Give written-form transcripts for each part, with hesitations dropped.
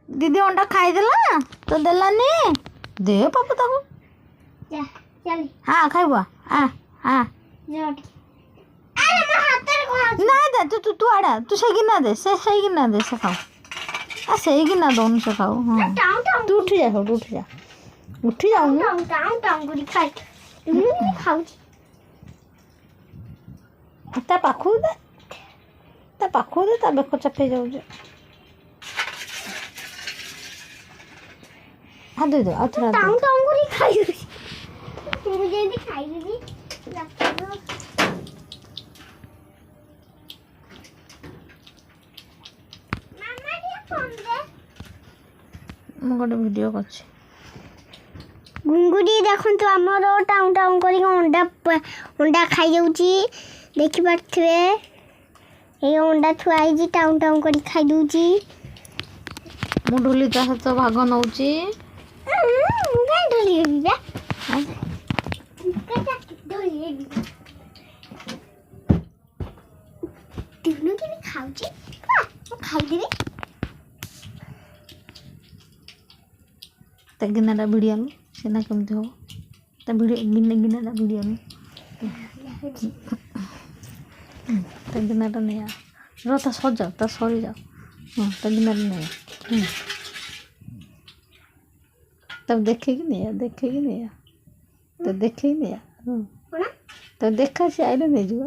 दीदी अंडा खाईदेला तो देलानी दे पापा ताको हाँ खाइब हाँ हाँ ना दे तू तू आड़ा तू से गिना दे से गिना दे से खाओ आ से गिना दोनों से खाओ हाँ तू उठ जा ता पाखु दे ता बेक चपे जाऊ हाँ दे दो आ थोड़ा ମୁଁ ଗୋଟେ ଭିଡ଼ିଓ କରିଛି गुंगुरी देखो तो आमर टाउन टाउन कर अंडा खाई जाऊँगी देखिपे ये अंडा थुआई टाउन टाउन कर खाई दूची ମୁଁ ଢୋଲି ତା ସହିତ ଭାଗ ନଉଛି खाई ତା ଗିନାଟା ଭିଡ଼ିଆନୁ ସେନା କେମିତି ହେବ ତା ଗିନାଟା ଭିଡ଼ିଆନୁ ତା ଗିନାଟା ନେଇ ଆ ର ତା ସରିଯାଉ ତା ସରିଯାଉ ହଁ ତା ଗିନାଟା ନେଇ ଆ ତାକୁ ଦେଖେଇକି ନେଇ ଆ ତ ଦେଖେଇକି ନେଇ ଆ ତ ଦେଖା ସେ ଆଇଲେ ନେଇଯିବ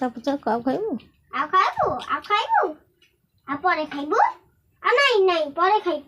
ପଚା ଆଉ ଖାଇବୁ ପରେ ଖାଇବୁ ନାଇଁ ପରେ ଖାଇ